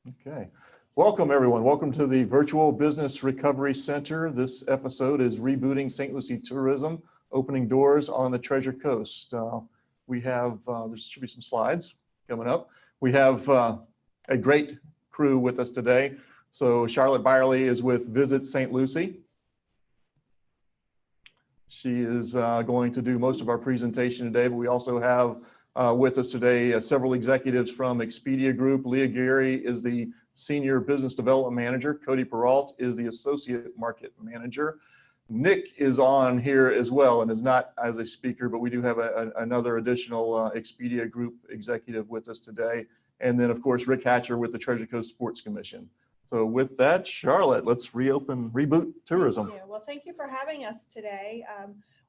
Okay. Welcome, everyone. Welcome to the Virtual Business Recovery Center. This episode is Rebooting St. Lucie Tourism, Opening Doors on the Treasure Coast. We have, there should be some slides coming up. We have a great crew with us today. So Charlotte Bireley is with Visit St. Lucie. She is going to do most of our presentation today, but we also have with us today several executives from Expedia Group. Leah Garey is the Senior Business Development Manager. Cody Perrault is the Associate Market Manager. Nick is on here as well and is not as a speaker, but we do have another additional Expedia Group executive with us today. And then, of course, Rick Hatcher with the Treasure Coast Sports Commission. So with that, Charlotte, let's reboot tourism. Thank you. Well, thank you for having us today.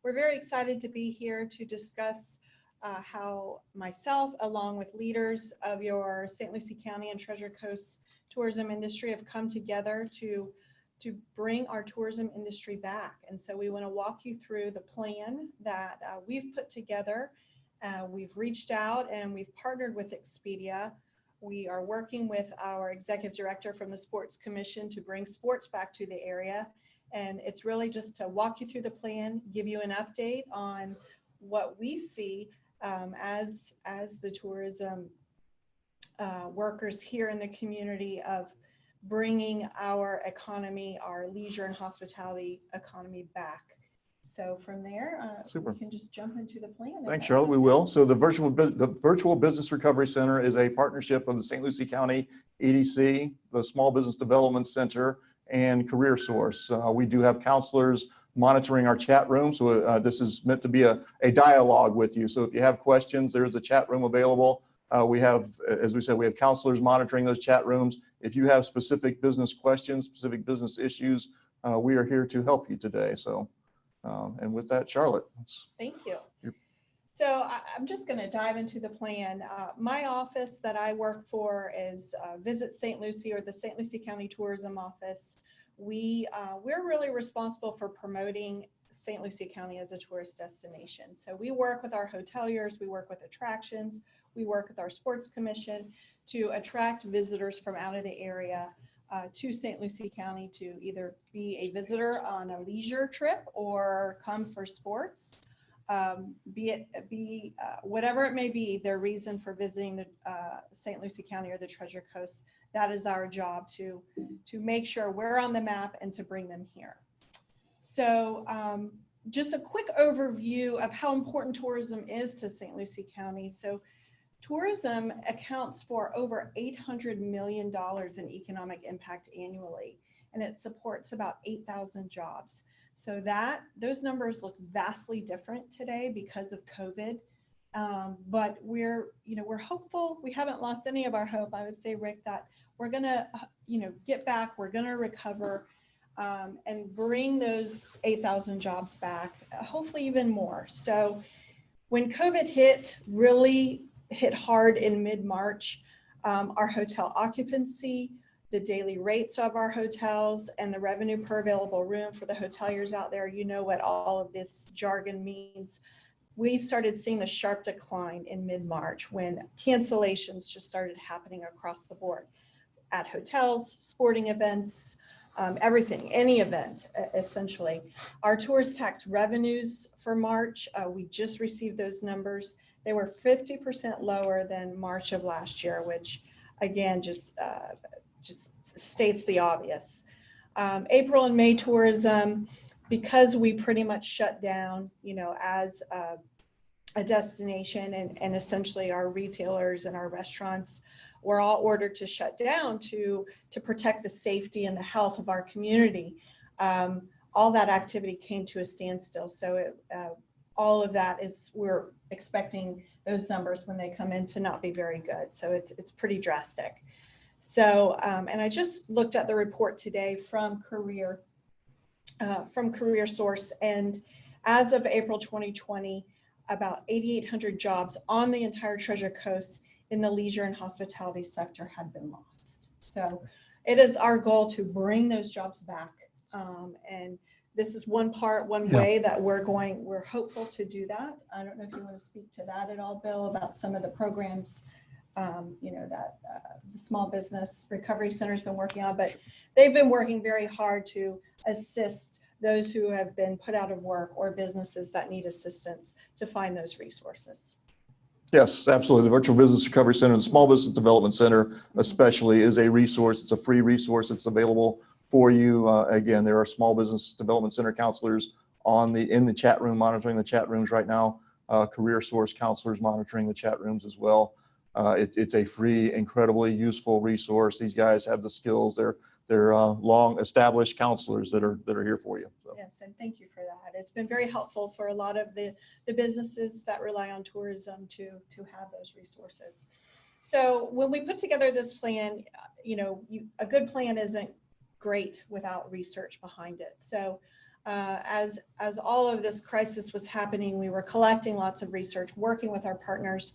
We're very excited to be here to discuss how myself, along with leaders of your St. Lucie County and Treasure Coast tourism industry, have come together to bring our tourism industry back. And so we want to walk you through the plan that we've put together. We've reached out and we've partnered with Expedia. We are working with our executive director from the Sports Commission to bring sports back to the area. And it's really just to walk you through the plan, give you an update on what we see as the tourism workers here in the community of bringing our economy, our leisure and hospitality economy back. So from there, we can just jump into the plan. Thanks, Charlotte. We will. So the Virtual Business Recovery Center is a partnership of the St. Lucie County EDC, the Small Business Development Center, and Career Source. We do have counselors monitoring our chat room. So this is meant to be a dialogue with you. So if you have questions, there's a chat room available. We have, as we said, we have counselors monitoring those chat rooms. If you have specific business questions, specific business issues, we are here to help you today. So. And with that, Charlotte. Thank you. So I'm just going to dive into the plan. My office that I work for is Visit St. Lucie, or the St. Lucie County Tourism Office. We're really responsible for promoting St. Lucie County as a tourist destination. So we work with our hoteliers, we work with attractions, we work with our Sports Commission to attract visitors from out of the area to St. Lucie County to either be a visitor on a leisure trip or come for sports, whatever it may be, their reason for visiting the St. Lucie County or the Treasure Coast. That is our job to make sure we're on the map and to bring them here. So just a quick overview of how important tourism is to St. Lucie County. So tourism accounts for over $800 million in economic impact annually, and it supports about 8,000 jobs. So those numbers look vastly different today because of COVID, but we're hopeful. We haven't lost any of our hope. I would say, Rick, that we're gonna get back. We're gonna recover and bring those 8,000 jobs back. Hopefully, even more. So when COVID really hit hard in mid-March, our hotel occupancy, the daily rates of our hotels, and the revenue per available room for the hoteliers out there, you know what all of this jargon means. We started seeing a sharp decline in mid-March when cancellations just started happening across the board at hotels, sporting events, everything, any event, essentially. Our tourist tax revenues for March, we just received those numbers. They were 50% lower than March of last year, which again, just states the obvious. April and May tourism, because we pretty much shut down, as a destination and essentially our retailers and our restaurants were all ordered to shut down to protect the safety and the health of our community. All that activity came to a standstill. So all of that we're expecting those numbers when they come in to not be very good. So it's pretty drastic. So, and I just looked at the report today from Career Source, and as of April 2020, about 8,800 jobs on the entire Treasure Coast in the leisure and hospitality sector had been lost. So it is our goal to bring those jobs back. And this is one way that we're hopeful to do that. I don't know if you want to speak to that at all, Bill, about some of the programs that the Small Business Recovery Center has been working on, but they've been working very hard to assist those who have been put out of work or businesses that need assistance to find those resources. Yes, absolutely. The Virtual Business Recovery Center, the Small Business Development Center especially, is a resource. It's a free resource. It's available for you. Again, there are Small Business Development Center counselors in the chat room, monitoring the chat rooms right now. Career Source counselors monitoring the chat rooms as well. It's a free, incredibly useful resource. These guys have the skills. They're long established counselors that are here for you. So. Yes, and thank you for that. It's been very helpful for a lot of the businesses that rely on tourism to have those resources. So when we put together this plan, a good plan isn't great without research behind it. So as all of this crisis was happening, we were collecting lots of research, working with our partners.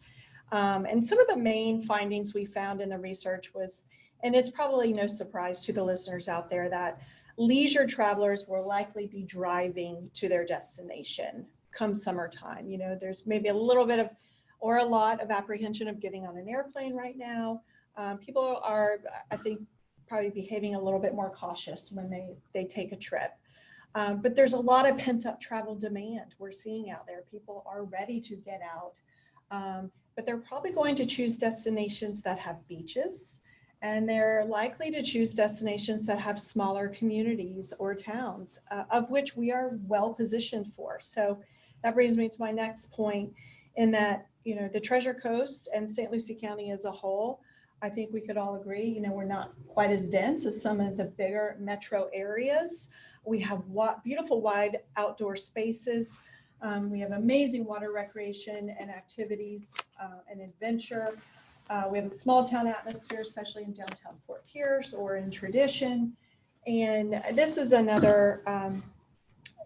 And some of the main findings we found in the research was, and it's probably no surprise to the listeners out there, that leisure travelers will likely be driving to their destination come summertime. There's maybe a little bit of, or a lot of apprehension of getting on an airplane right now. People are, I think, probably behaving a little bit more cautious when they take a trip. But there's a lot of pent-up travel demand we're seeing out there. People are ready to get out, but they're probably going to choose destinations that have beaches, and they're likely to choose destinations that have smaller communities or towns, of which we are well positioned for. So that brings me to my next point, in that, the Treasure Coast and St. Lucie County as a whole, I think we could all agree, we're not quite as dense as some of the bigger metro areas. We have beautiful wide outdoor spaces. We have amazing water recreation and activities and adventure. We have a small town atmosphere, especially in downtown Fort Pierce or in Tradition. And this is another,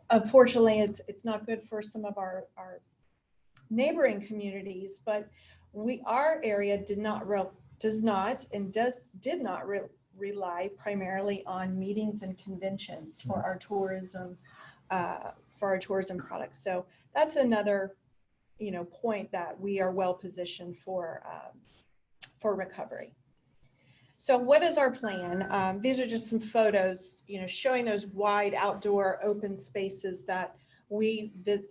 unfortunately, it's not good for some of our neighboring communities, but our area did not rely primarily on meetings and conventions for our tourism products. So that's another point that we are well positioned for recovery. So what is our plan? These are just some photos, showing those wide outdoor open spaces that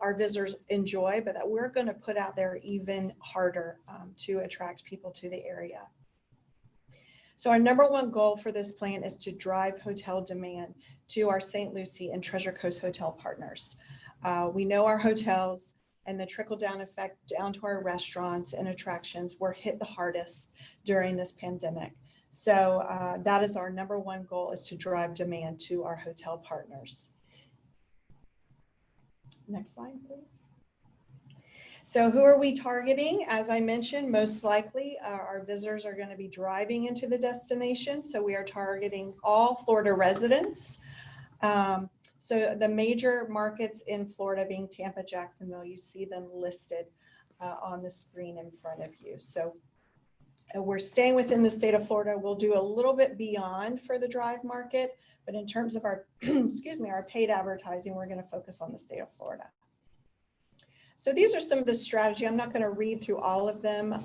our visitors enjoy, but that we're going to put out there even harder to attract people to the area. So our number one goal for this plan is to drive hotel demand to our St. Lucie and Treasure Coast hotel partners. We know our hotels and the trickle-down effect down to our restaurants and attractions were hit the hardest during this pandemic. So that is our number one goal, is to drive demand to our hotel partners. Next slide, please. So who are we targeting? As I mentioned, most likely our visitors are going to be driving into the destination. So we are targeting all Florida residents. So the major markets in Florida being Tampa, Jacksonville, you see them listed on the screen in front of you. So we're staying within the state of Florida. We'll do a little bit beyond for the drive market, but in terms of our, our paid advertising, we're going to focus on the state of Florida. So these are some of the strategy. I'm not going to read through all of them,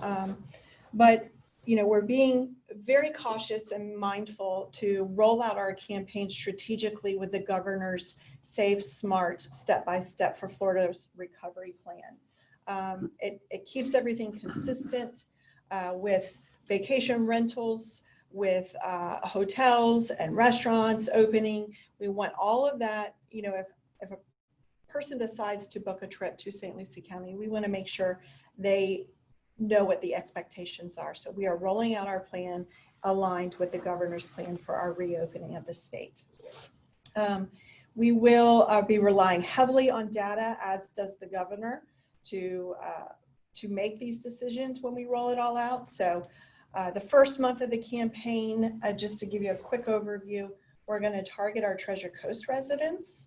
but we're being very cautious and mindful to roll out our campaign strategically with the governor's Save Smart step-by-step for Florida's recovery plan. It keeps everything consistent with vacation rentals, with hotels and restaurants opening. We want all of that. If a person decides to book a trip to St. Lucie County, we want to make sure they know what the expectations are. So we are rolling out our plan aligned with the governor's plan for our reopening of the state. We will be relying heavily on data, as does the governor, to make these decisions when we roll it all out. So the first month of the campaign, just to give you a quick overview, we're going to target our Treasure Coast residents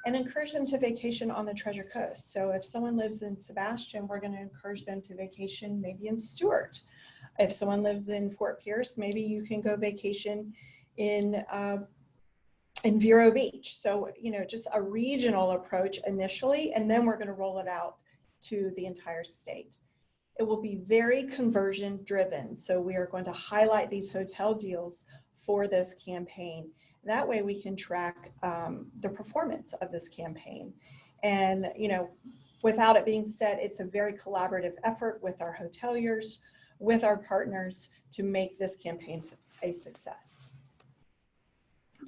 and encourage them to vacation on the Treasure Coast. So if someone lives in Sebastian, we're going to encourage them to vacation maybe in Stewart. If someone lives in Fort Pierce, maybe you can go vacation in Vero Beach. So, just a regional approach initially, and then we're going to roll it out to the entire state. It will be very conversion driven. So we are going to highlight these hotel deals for this campaign. That way we can track the performance of this campaign. And, you know, without it being said, it's a very collaborative effort with our hoteliers, with our partners to make this campaign a success.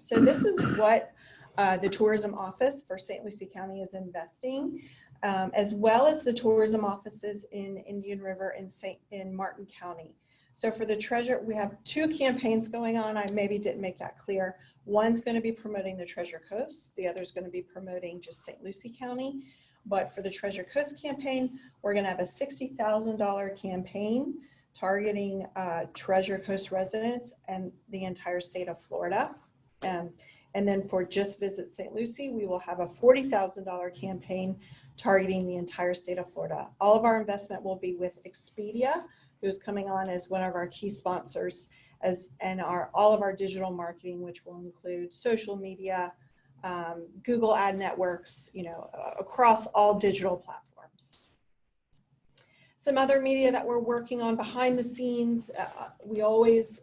So this is what the tourism office for St. Lucie County is investing, as well as the tourism offices in Indian River and in Martin County. So for the treasure, we have two campaigns going on. I maybe didn't make that clear. One's going to be promoting the Treasure Coast. The other is going to be promoting just St. Lucie County. But for the Treasure Coast campaign, we're going to have a $60,000 campaign targeting Treasure Coast residents and the entire state of Florida. And then for Just Visit St. Lucie, we will have a $40,000 campaign targeting the entire state of Florida. All of our investment will be with Expedia, who's coming on as one of our key sponsors, and all of our digital marketing, which will include social media, Google ad networks, you know, across all digital platforms. Some other media that we're working on behind the scenes, we always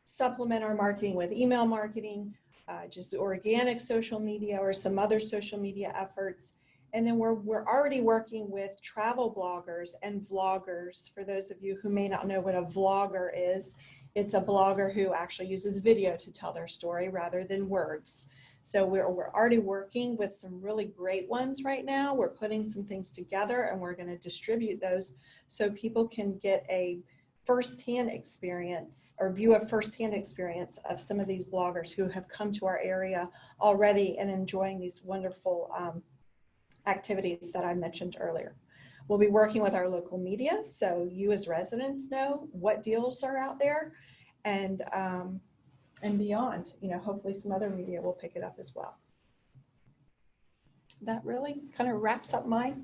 supplement our marketing with email marketing, just organic social media or some other social media efforts. And then we're already working with travel bloggers and vloggers. For those of you who may not know what a vlogger is, it's a blogger who actually uses video to tell their story rather than words. So we're already working with some really great ones right now. We're putting some things together and we're going to distribute those so people can get a firsthand experience or view a firsthand experience of some of these bloggers who have come to our area already and enjoying these wonderful activities that I mentioned earlier. We'll be working with our local media, so you as residents know what deals are out there, and beyond. You know, hopefully some other media will pick it up as well. That really kind of wraps up my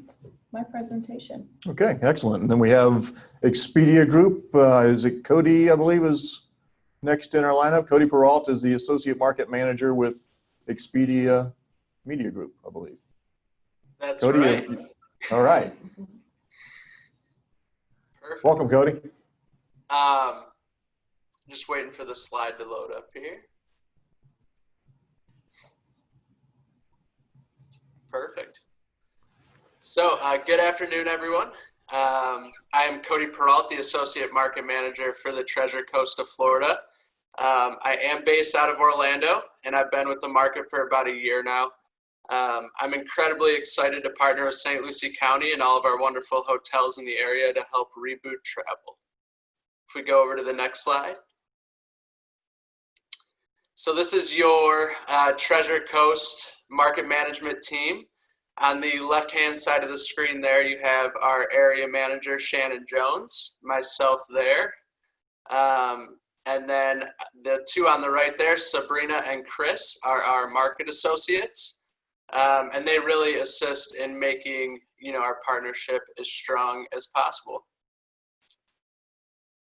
presentation. Okay, excellent. And then we have Expedia Group. Is it Cody, I believe, is next in our lineup? Cody Perrault is the Associate Market Manager with Expedia Media Group, I believe. That's Cody, right. All right. Perfect. Welcome, Cody. Just waiting for the slide to load up here. Perfect. So good afternoon, everyone. I am Cody Perrault, the Associate Market Manager for the Treasure Coast of Florida. I am based out of Orlando, and I've been with the market for about a year now. I'm incredibly excited to partner with St. Lucie County and all of our wonderful hotels in the area to help reboot travel. If we go over to the next slide. So this is your Treasure Coast market management team. On the left-hand side of the screen there, you have our area manager, Shannon Jones, myself there. And then the two on the right there, Sabrina and Chris, are our market associates. And they really assist in making, you know, our partnership as strong as possible.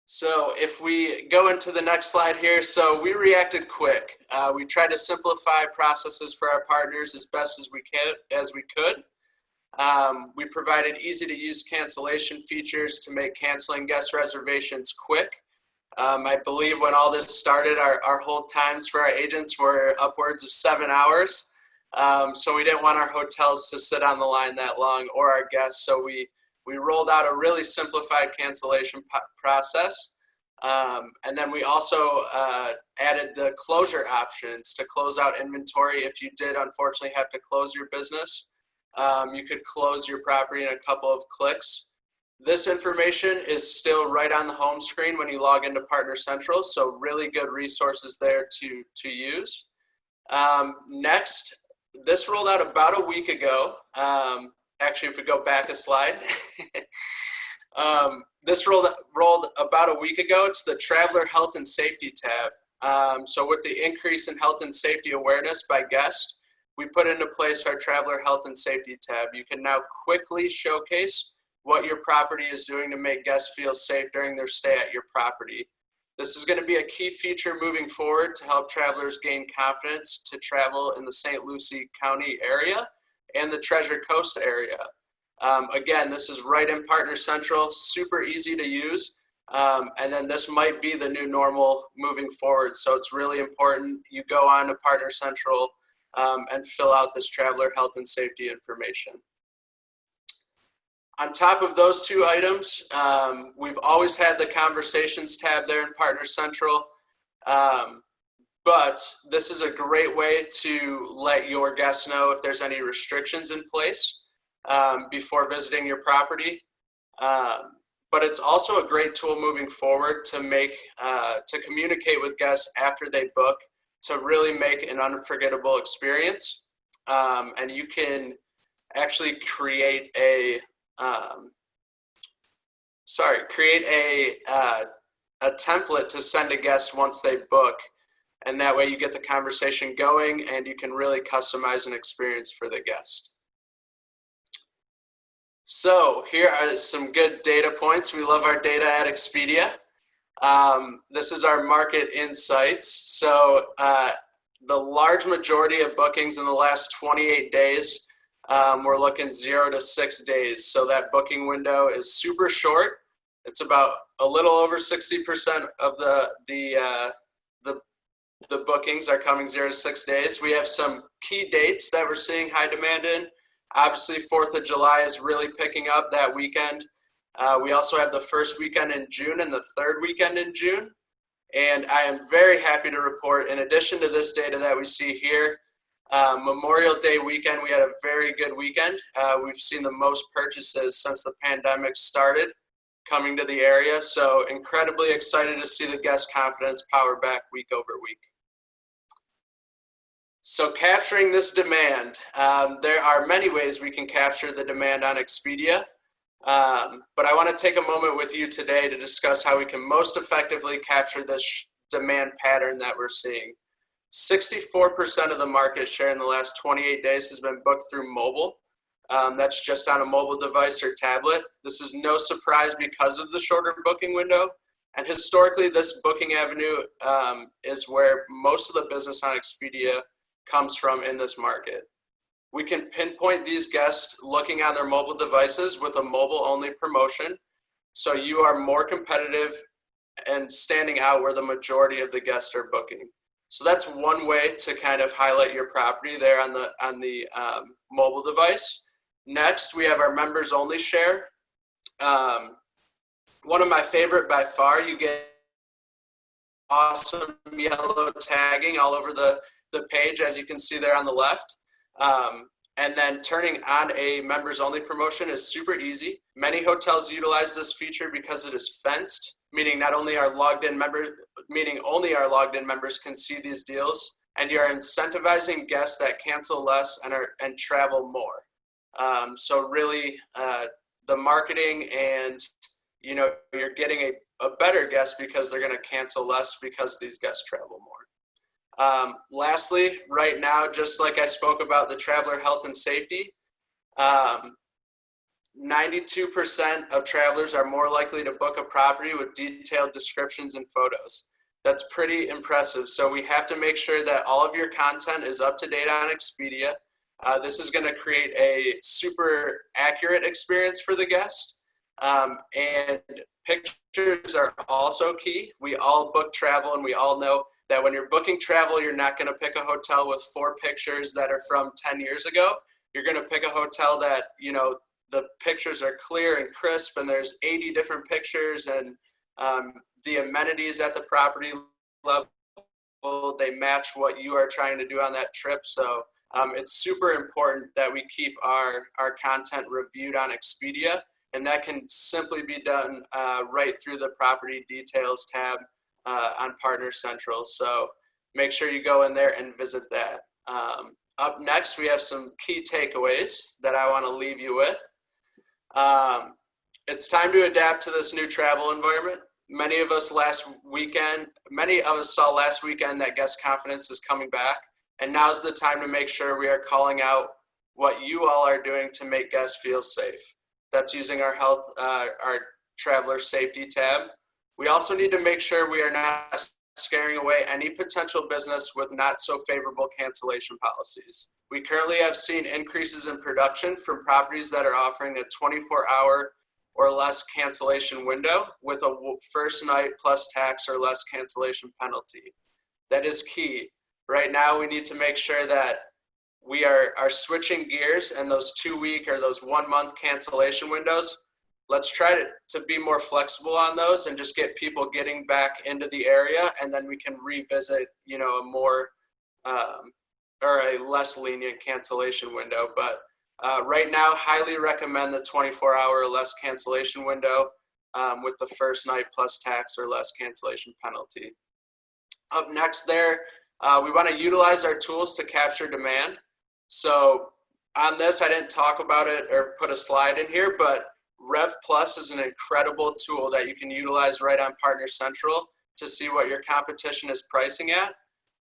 So if we go into the next slide here, so we reacted quick. We tried to simplify processes for our partners as best as we could. We provided easy to use cancellation features to make canceling guest reservations quick. I believe when all this started, our hold times for our agents were upwards of 7 hours. So we didn't want our hotels to sit on the line that long or our guests. So we rolled out a really simplified cancellation process. And then we also added the closure options to close out inventory. If you did unfortunately have to close your business, you could close your property in a couple of clicks. This information is still right on the home screen when you log into Partner Central. So really good resources there to use. Next, this rolled out about a week ago. Actually, if we go back a slide, this rolled about a week ago. It's the Traveler Health and Safety tab. So with the increase in health and safety awareness by guests, we put into place our Traveler Health and Safety tab. You can now quickly showcase what your property is doing to make guests feel safe during their stay at your property. This is going to be a key feature moving forward to help travelers gain confidence to travel in the St. Lucie County area and the Treasure Coast area. Again, this is right in Partner Central, super easy to use. And then this might be the new normal moving forward. So it's really important you go on to Partner Central and fill out this traveler health and safety information. On top of those two items, we've always had the conversations tab there in Partner Central. But this is a great way to let your guests know if there's any restrictions in place before visiting your property. But it's also a great tool moving forward to communicate with guests after they book to really make an unforgettable experience. And you can actually create a template to send to guests once they book. And that way you get the conversation going and you can really customize an experience for the guest. So here are some good data points. We love our data at Expedia. This is our market insights. So the large majority of bookings in the last 28 days, we're looking 0 to 6 days. So that booking window is super short. It's about a little over 60% of the bookings are coming 0 to 6 days. We have some key dates that we're seeing high demand in. Obviously, 4th of July is really picking up that weekend. We also have the first weekend in June and the third weekend in June. And I am very happy to report, in addition to this data that we see here, Memorial Day weekend, we had a very good weekend. We've seen the most purchases since the pandemic started coming to the area. So incredibly excited to see the guest confidence power back week over week. So capturing this demand, there are many ways we can capture the demand on Expedia, but I want to take a moment with you today to discuss how we can most effectively capture this demand pattern that we're seeing. 64% of the market share in the last 28 days has been booked through mobile. That's just on a mobile device or tablet. This is no surprise because of the shorter booking window. And historically, this booking avenue is where most of the business on Expedia comes from in this market. We can pinpoint these guests looking on their mobile devices with a mobile-only promotion, so you are more competitive and standing out where the majority of the guests are booking. So that's one way to kind of highlight your property there on the mobile device. Next, we have our members-only share. One of my favorite by far, you get awesome yellow tagging all over the page, as you can see there on the left. And then turning on a members only promotion is super easy. Many hotels utilize this feature because it is fenced, meaning only our logged in members can see these deals, and you're incentivizing guests that cancel less and travel more. So really the marketing, and you're getting a better guest because they're going to cancel less because these guests travel more. Lastly, right now, just like I spoke about the traveler health and safety, 92% of travelers are more likely to book a property with detailed descriptions and photos. That's pretty impressive. So we have to make sure that all of your content is up to date on Expedia. This is going to create a super accurate experience for the guest. And pictures are also key. We all book travel, and we all know that when you're booking travel, you're not going to pick a hotel with 4 pictures that are from 10 years ago. You're going to pick a hotel that, the pictures are clear and crisp, and there's 80 different pictures, and the amenities at the property level, they match what you are trying to do on that trip. So it's super important that we keep our content reviewed on Expedia, and that can simply be done right through the property details tab on Partner Central. So make sure you go in there and visit that. Up next, we have some key takeaways that I want to leave you with. It's time to adapt to this new travel environment. Many of us saw last weekend that guest confidence is coming back, and now's the time to make sure we are calling out what you all are doing to make guests feel safe. That's using our traveler safety tab. We also need to make sure we are not scaring away any potential business with not so favorable cancellation policies. We currently have seen increases in production from properties that are offering a 24-hour or less cancellation window with a first night plus tax or less cancellation penalty. That is key. Right now, we need to make sure that we are switching gears, and those 2-week or those 1-month cancellation windows, let's try to be more flexible on those and just get people getting back into the area, and then we can revisit, you know, a more or a less lenient cancellation window. But right now, highly recommend the 24-hour or less cancellation window with the first night plus tax or less cancellation penalty. Up next there, we want to utilize our tools to capture demand. So on this, I didn't talk about it or put a slide in here, but Rev Plus is an incredible tool that you can utilize right on Partner Central to see what your competition is pricing at.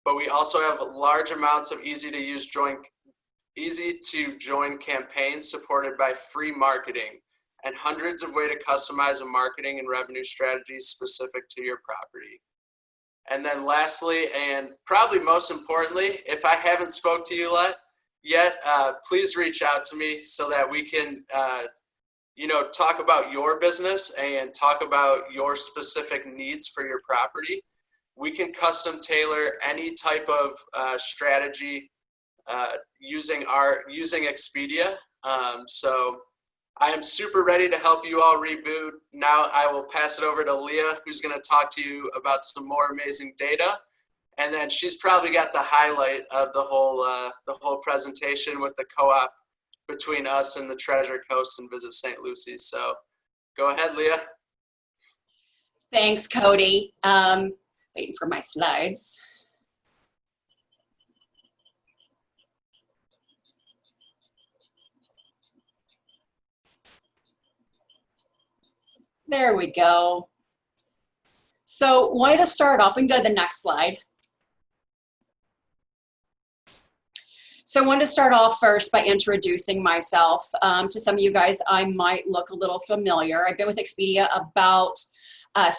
But we also have large amounts of easy to join campaigns supported by free marketing and hundreds of ways to customize a marketing and revenue strategy specific to your property. And then lastly, and probably most importantly, if I haven't spoke to you yet, please reach out to me so that we can talk about your business and talk about your specific needs for your property. We can custom tailor any type of strategy using Expedia. So I am super ready to help you all reboot. Now I will pass it over to Leah, who's going to talk to you about some more amazing data. And then she's probably got the highlight of the whole presentation with the co-op between us and the Treasure Coast and Visit St. Lucie. So go ahead, Leah. Thanks, Cody. Waiting for my slides. There we go. So wanted to start off, we can go to the next slide. So I wanted to start off first by introducing myself. To some of you guys, I might look a little familiar. I've been with Expedia about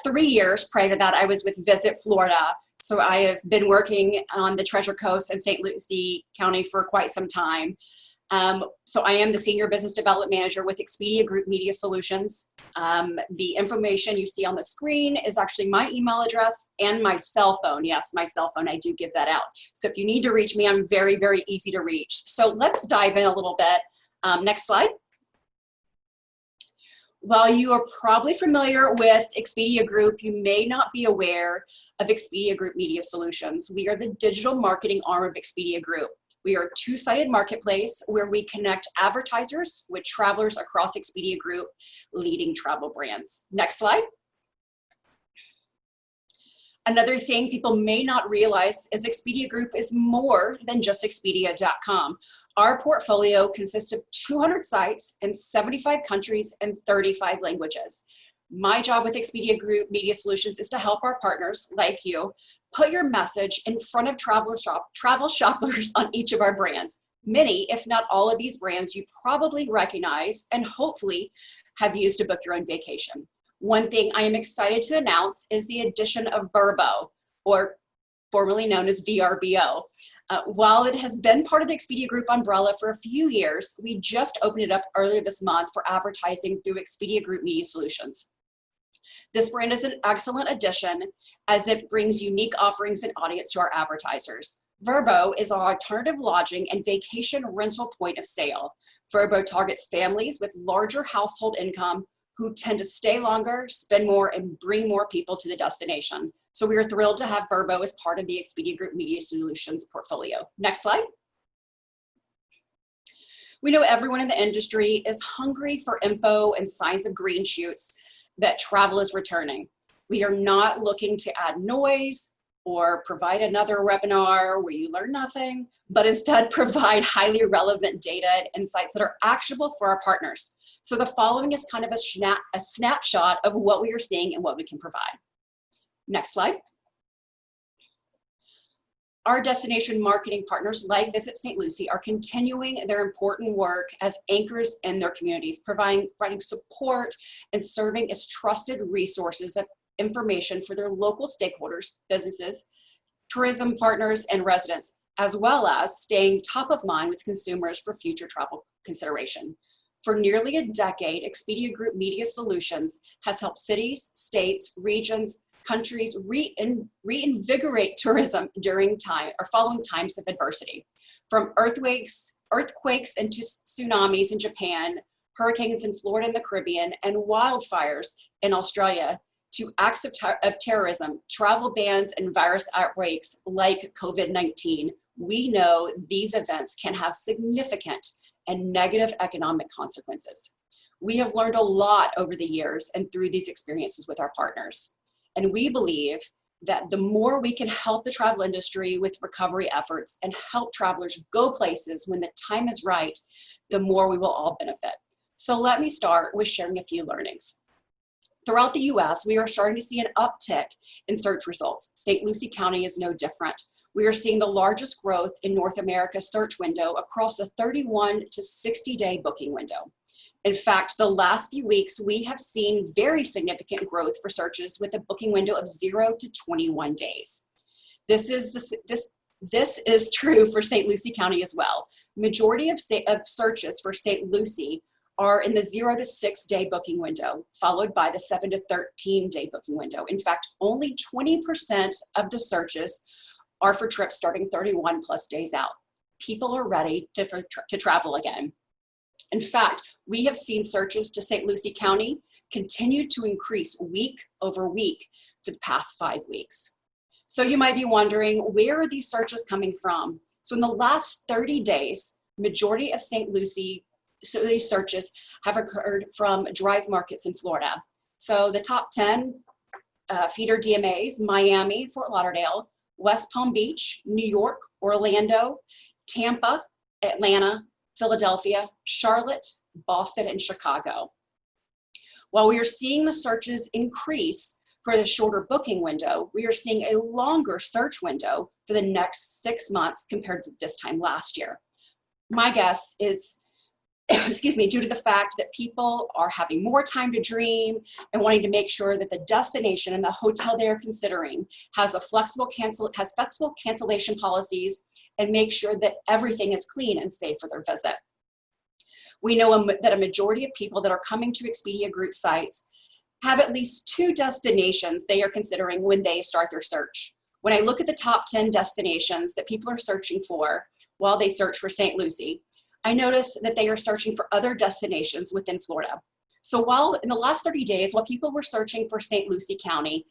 3 years. Prior to that, I was with Visit Florida. So I have been working on the Treasure Coast and St. Lucie County for quite some time. So I am the Senior Business Development Manager with Expedia Group Media Solutions. The information you see on the screen is actually my email address and my cell phone. Yes, my cell phone, I do give that out. So if you need to reach me, I'm very, very easy to reach. So let's dive in a little bit. Next slide. While you are probably familiar with Expedia Group, you may not be aware of Expedia Group Media Solutions. We are the digital marketing arm of Expedia Group. We are a two-sided marketplace where we connect advertisers with travelers across Expedia Group, leading travel brands. Next slide. Another thing people may not realize is Expedia Group is more than just Expedia.com. Our portfolio consists of 200 sites in 75 countries and 35 languages. My job with Expedia Group Media Solutions is to help our partners, like you, put your message in front of travel shoppers on each of our brands. Many, if not all of these brands, you probably recognize and hopefully have used to book your own vacation. One thing I am excited to announce is the addition of Vrbo, or formerly known as VRBO. While it has been part of the Expedia Group umbrella for a few years, we just opened it up earlier this month for advertising through Expedia Group Media Solutions. This brand is an excellent addition as it brings unique offerings and audience to our advertisers. Vrbo is our alternative lodging and vacation rental point of sale. Vrbo targets families with larger household income who tend to stay longer, spend more, and bring more people to the destination. So we are thrilled to have Vrbo as part of the Expedia Group Media Solutions portfolio. Next slide. We know everyone in the industry is hungry for info and signs of green shoots that travel is returning. We are not looking to add noise or provide another webinar where you learn nothing, but instead provide highly relevant data and insights that are actionable for our partners. So the following is kind of a snapshot of what we are seeing and what we can provide. Next slide. Our destination marketing partners like Visit St. Lucie are continuing their important work as anchors in their communities, providing support and serving as trusted resources information for their local stakeholders, businesses, tourism partners, and residents, as well as staying top of mind with consumers for future travel consideration. For nearly a decade, Expedia Group Media Solutions has helped cities, states, regions, countries reinvigorate tourism during time or following times of adversity. From earthquakes and tsunamis in Japan, hurricanes in Florida and the Caribbean, and wildfires in Australia, to acts of terrorism, travel bans, and virus outbreaks like COVID-19, we know these events can have significant and negative economic consequences. We have learned a lot over the years and through these experiences with our partners. And we believe that the more we can help the travel industry with recovery efforts and help travelers go places when the time is right, the more we will all benefit. So let me start with sharing a few learnings. Throughout the US, we are starting to see an uptick in search results. St. Lucie County is no different. We are seeing the largest growth in North America's search window across a 31 to 60-day booking window. In fact, the last few weeks, we have seen very significant growth for searches with a booking window of 0 to 21 days. This is true for St. Lucie County as well. Majority of searches for St. Lucie are in the 0 to 6 day booking window, followed by the 7 to 13 day booking window. In fact, only 20% of the searches are for trips starting 31 plus days out. People are ready to travel again. In fact, we have seen searches to St. Lucie County continue to increase week over week for the past 5 weeks. So you might be wondering, where are these searches coming from? So in the last 30 days, majority of St. Lucie searches have occurred from drive markets in Florida. So the top 10 feeder DMAs: Miami, Fort Lauderdale, West Palm Beach, New York, Orlando, Tampa, Atlanta, Philadelphia, Charlotte, Boston, and Chicago. While we are seeing the searches increase for the shorter booking window, we are seeing a longer search window for the next 6 months compared to this time last year. My guess is, due to the fact that people are having more time to dream and wanting to make sure that the destination and the hotel they are considering has flexible cancellation policies and make sure that everything is clean and safe for their visit. We know that a majority of people that are coming to Expedia Group sites have at least 2 destinations they are considering when they start their search. When I look at the top 10 destinations that people are searching for while they search for St. Lucie, I notice that they are searching for other destinations within Florida. So while in the last 30 days, while people were searching for St. Lucie County,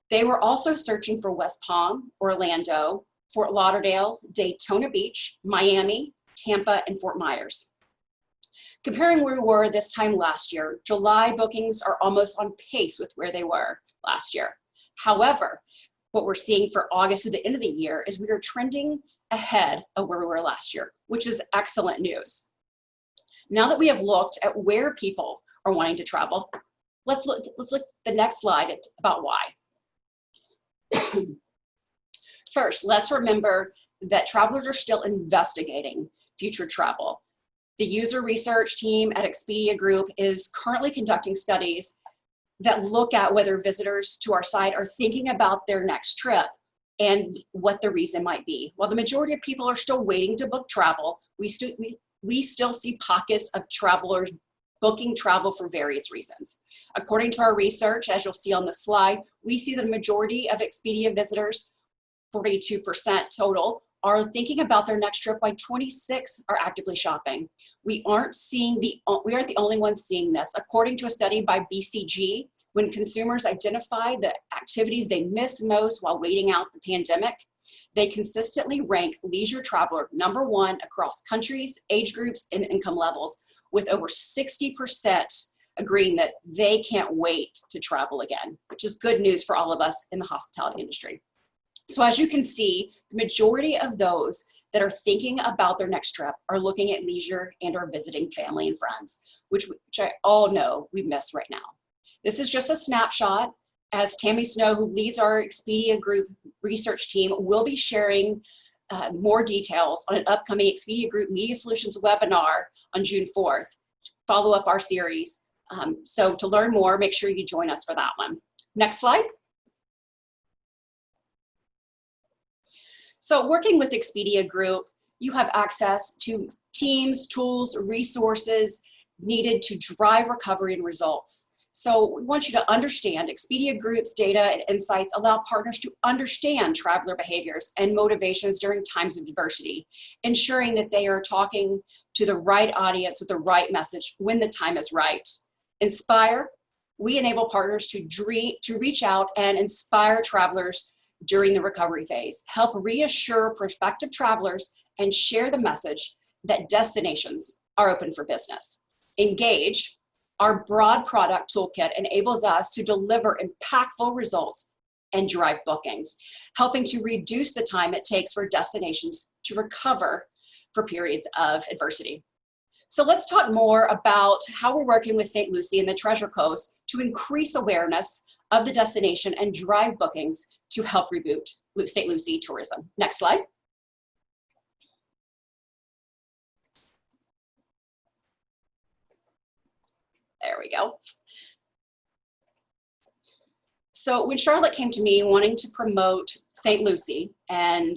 they were also searching for West Palm, Orlando, Fort Lauderdale, Daytona Beach, Miami, Tampa, and Fort Myers. Comparing where we were this time last year, July bookings are almost on pace with where they were last year. However, what we're seeing for August to the end of the year is we are trending ahead of where we were last year, which is excellent news. Now that we have looked at where people are wanting to travel, let's look at the next slide about why. First, let's remember that travelers are still investigating future travel. The user research team at Expedia Group is currently conducting studies that look at whether visitors to our site are thinking about their next trip and what the reason might be. While the majority of people are still waiting to book travel, we still see pockets of travelers booking travel for various reasons. According to our research, as you'll see on the slide, we see the majority of Expedia visitors, 42% total, are thinking about their next trip, while 26 are actively shopping. We aren't the only ones seeing this. According to a study by BCG, when consumers identify the activities they miss most while waiting out the pandemic, they consistently rank leisure traveler #1 across countries, age groups, and income levels, with over 60% agreeing that they can't wait to travel again, which is good news for all of us in the hospitality industry. So as you can see, the majority of those that are thinking about their next trip are looking at leisure and are visiting family and friends, which I all know we miss right now. This is just a snapshot, as Tammy Snow, who leads our Expedia Group research team, will be sharing more details on an upcoming Expedia Group Media Solutions webinar on June 4th, follow up our series. So to learn more, make sure you join us for that one. Next slide. So working with Expedia Group, you have access to teams, tools, resources needed to drive recovery and results. So we want you to understand Expedia Group's data and insights allow partners to understand traveler behaviors and motivations during times of adversity, ensuring that they are talking to the right audience with the right message when the time is right. Inspire, we enable partners to reach out and inspire travelers during the recovery phase, help reassure prospective travelers, and share the message that destinations are open for business. Engage, our broad product toolkit enables us to deliver impactful results and drive bookings, helping to reduce the time it takes for destinations to recover for periods of adversity. So let's talk more about how we're working with St. Lucie and the Treasure Coast to increase awareness of the destination and drive bookings to help reboot St. Lucie tourism. Next slide. There we go. So when Charlotte came to me wanting to promote St. Lucie and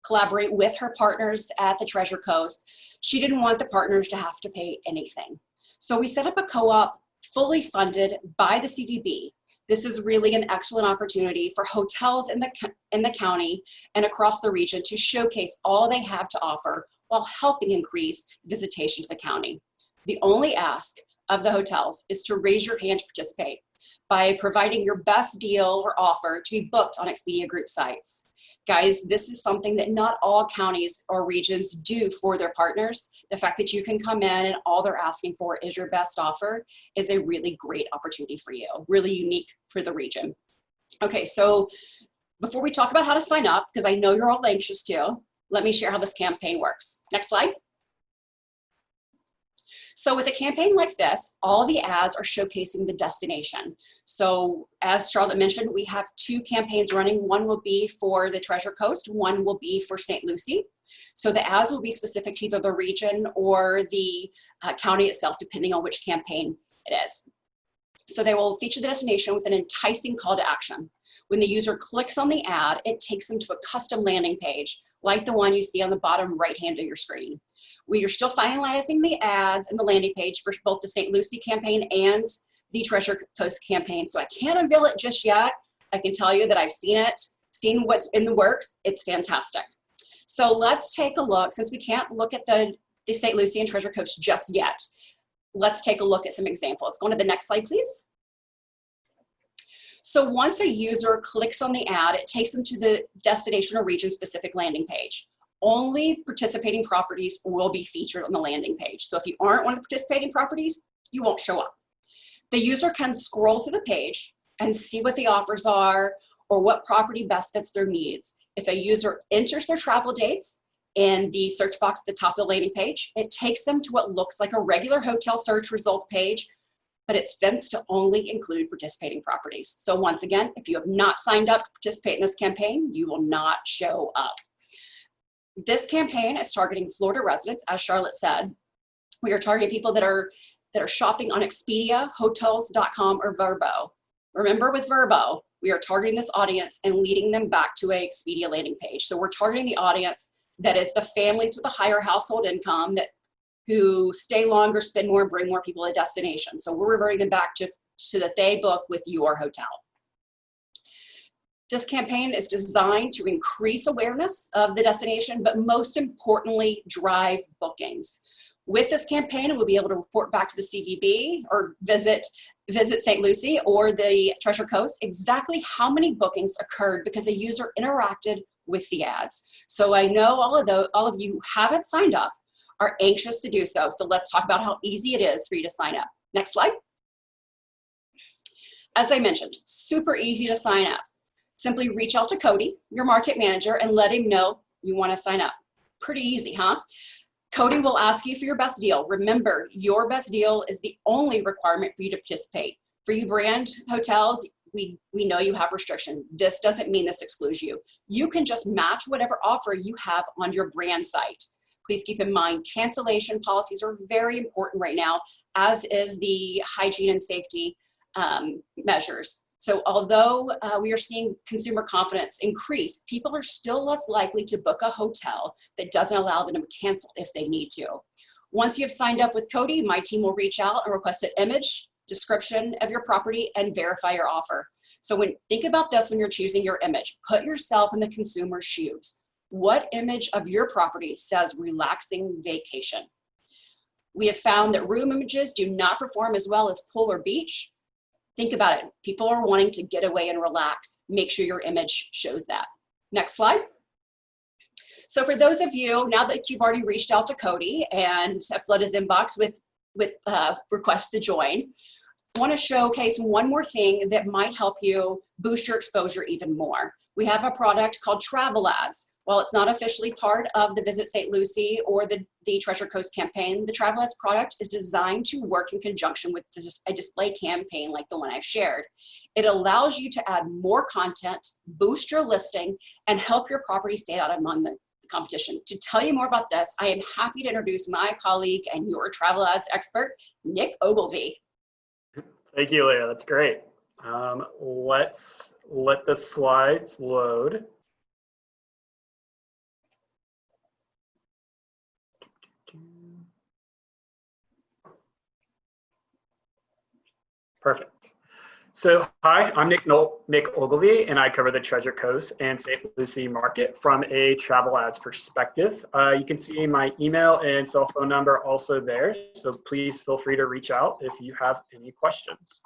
collaborate with her partners at the Treasure Coast, she didn't want the partners to have to pay anything. So we set up a co-op fully funded by the CVB. This is really an excellent opportunity for hotels in the county and across the region to showcase all they have to offer while helping increase visitation to the county. The only ask of the hotels is to raise your hand to participate by providing your best deal or offer to be booked on Expedia Group sites. Guys, this is something that not all counties or regions do for their partners. The fact that you can come in and all they're asking for is your best offer is a really great opportunity for you, really unique for the region. Okay, so before we talk about how to sign up, because I know you're all anxious to, let me share how this campaign works. Next slide. So with a campaign like this, all the ads are showcasing the destination. So as Charlotte mentioned, we have 2 campaigns running. One will be for the Treasure Coast, one will be for St. Lucie. So the ads will be specific to either the region or the county itself, depending on which campaign it is. So they will feature the destination with an enticing call to action. When the user clicks on the ad, it takes them to a custom landing page, like the one you see on the bottom right hand of your screen. We are still finalizing the ads and the landing page for both the St. Lucie campaign and the Treasure Coast campaign, so I can't unveil it just yet. I can tell you that I've seen it, seen what's in the works. It's fantastic. So let's take a look, since we can't look at the St. Lucie and Treasure Coast just yet. Let's take a look at some examples. Go on to the next slide, please. So once a user clicks on the ad, it takes them to the destination or region specific landing page. Only participating properties will be featured on the landing page. So if you aren't one of the participating properties, you won't show up. The user can scroll through the page and see what the offers are or what property best fits their needs. If a user enters their travel dates in the search box at the top of the landing page, it takes them to what looks like a regular hotel search results page, but it's fenced to only include participating properties. So once again, if you have not signed up to participate in this campaign, you will not show up. This campaign is targeting Florida residents, as Charlotte said. We are targeting people that are shopping on Expedia, Hotels.com, or Vrbo. Remember, with Vrbo, we are targeting this audience and leading them back to a Expedia landing page. So we're targeting the audience that is the families with a higher household income who stay longer, spend more, and bring more people to a destination. So we're reverting them back to so that they book with your hotel. This campaign is designed to increase awareness of the destination, but most importantly, drive bookings. With this campaign, we'll be able to report back to the CVB or visit St. Lucie or the Treasure Coast exactly how many bookings occurred because a user interacted with the ads. So I know all of you who haven't signed up are anxious to do so. So let's talk about how easy it is for you to sign up. Next slide. As I mentioned, super easy to sign up. Simply reach out to Cody, your market manager, and let him know you want to sign up. Pretty easy, huh? Cody will ask you for your best deal. Remember, your best deal is the only requirement for you to participate. For you brand hotels, we know you have restrictions. This doesn't mean this excludes you. You can just match whatever offer you have on your brand site. Please keep in mind, cancellation policies are very important right now, as is the hygiene and safety measures. So although we are seeing consumer confidence increase, people are still less likely to book a hotel that doesn't allow them to cancel if they need to. Once you have signed up with Cody, my team will reach out and request an image, description of your property, and verify your offer. So think about this when you're choosing your image. Put yourself in the consumer's shoes. What image of your property says relaxing vacation? We have found that room images do not perform as well as pool or beach. Think about it. People are wanting to get away and relax. Make sure your image shows that. Next slide. So for those of you, now that you've already reached out to Cody and have flooded his inbox with requests to join, I want to showcase one more thing that might help you boost your exposure even more. We have a product called Travel Ads. While it's not officially part of the Visit St. Lucie or the Treasure Coast campaign, the Travel Ads product is designed to work in conjunction with a display campaign like the one I've shared. It allows you to add more content, boost your listing, and help your property stand out among the competition. To tell you more about this, I am happy to introduce my colleague and your Travel Ads expert, Nick Ogilvie. Thank you, Leah. That's great. Let's let the slides load. Perfect. So hi, I'm Nick Ogilvie, and I cover the Treasure Coast and St. Lucie market from a travel ads perspective. You can see my email and cell phone number also there, so please feel free to reach out if you have any questions.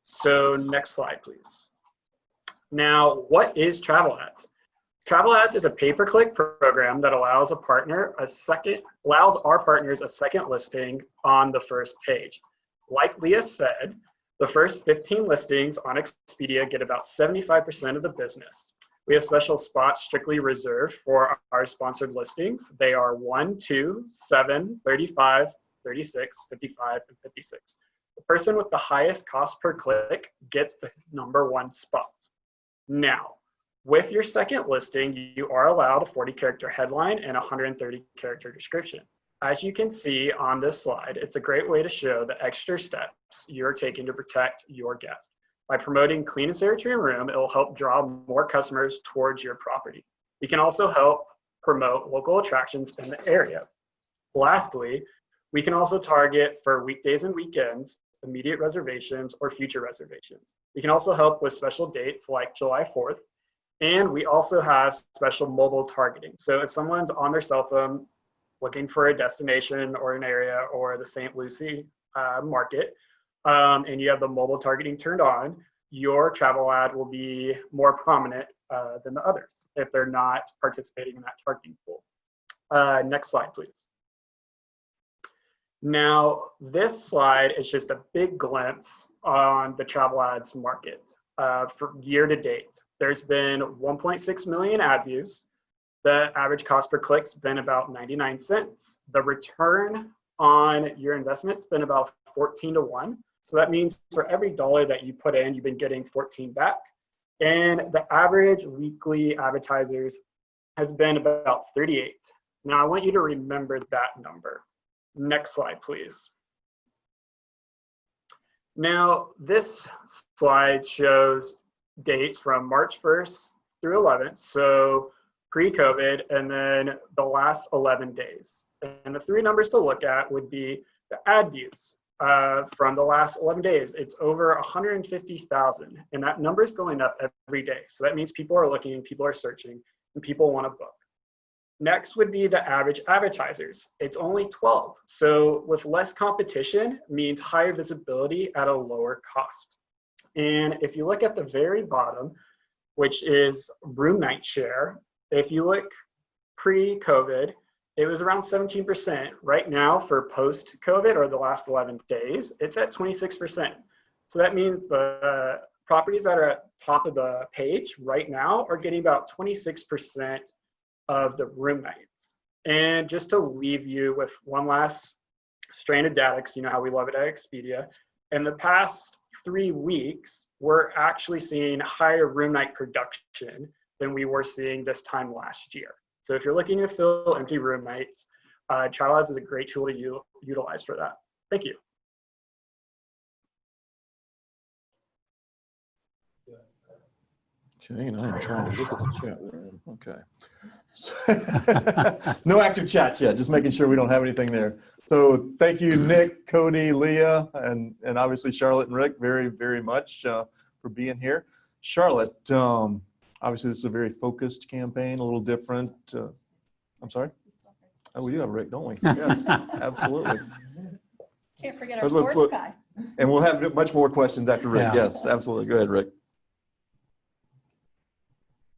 So next slide, please. Now, what is Travel Ads? Travel Ads is a pay-per-click program that allows our partners a second listing on the first page. Like Leah said, the first 15 listings on Expedia get about 75% of the business. We have special spots strictly reserved for our sponsored listings. They are 1, 2, 7, 35, 36, 55, and 56. The person with the highest cost per click gets the #1 spot. Now, with your second listing, you are allowed a 40-character headline and a 130-character description. As you can see on this slide, it's a great way to show the extra steps you're taking to protect your guest. By promoting clean and sanitary room, it will help draw more customers towards your property. You can also help promote local attractions in the area. Lastly, we can also target for weekdays and weekends, immediate reservations, or future reservations. We can also help with special dates like July 4th, and we also have special mobile targeting. So if someone's on their cell phone looking for a destination or an area or the St. Lucie market, and you have the mobile targeting turned on, your travel ad will be more prominent than the others if they're not participating in that targeting pool. Next slide, please. Now, this slide is just a big glimpse on the travel ads market for year to date. There's been 1.6 million ad views. The average cost per click's been about 99 cents. The return on your investment's been about 14 to 1. So that means for every dollar that you put in, you've been getting 14 back. And the average weekly advertisers has been about 38. Now I want you to remember that number. Next slide, please. Now this slide shows dates from March 1st through 11th. So pre-COVID, and then the last 11 days. And the three numbers to look at would be the ad views from the last 11 days. It's over 150,000, and that number is going up every day. So that means people are looking, people are searching, and people want to book. Next would be the average advertisers. It's only 12. So with less competition means higher visibility at a lower cost. And if you look at the very bottom, which is room night share, if you look pre-COVID, it was around 17%. Right now for post-COVID, or the last 11 days, it's at 26%. So that means the properties that are at top of the page right now are getting about 26% of the room nights. And just to leave you with one last strain of data, because you know how we love it at Expedia, in the past 3 weeks, we're actually seeing higher room night production than we were seeing this time last year. So if you're looking to fill empty room nights, Travel Ads is a great tool to utilize for that. Thank you. Okay, and I'm trying to look at the chat room. Okay. No active chats yet, just making sure we don't have anything there. So thank you, Nick, Cody, Leah, and obviously Charlotte and Rick very, very much for being here. Charlotte, obviously this is a very focused campaign, a little different. I'm sorry? Oh, we do have Rick, don't we? Yes, absolutely. Can't forget our sports guy. And we'll have much more questions after Rick. Yeah. Yes, absolutely. Go ahead, Rick.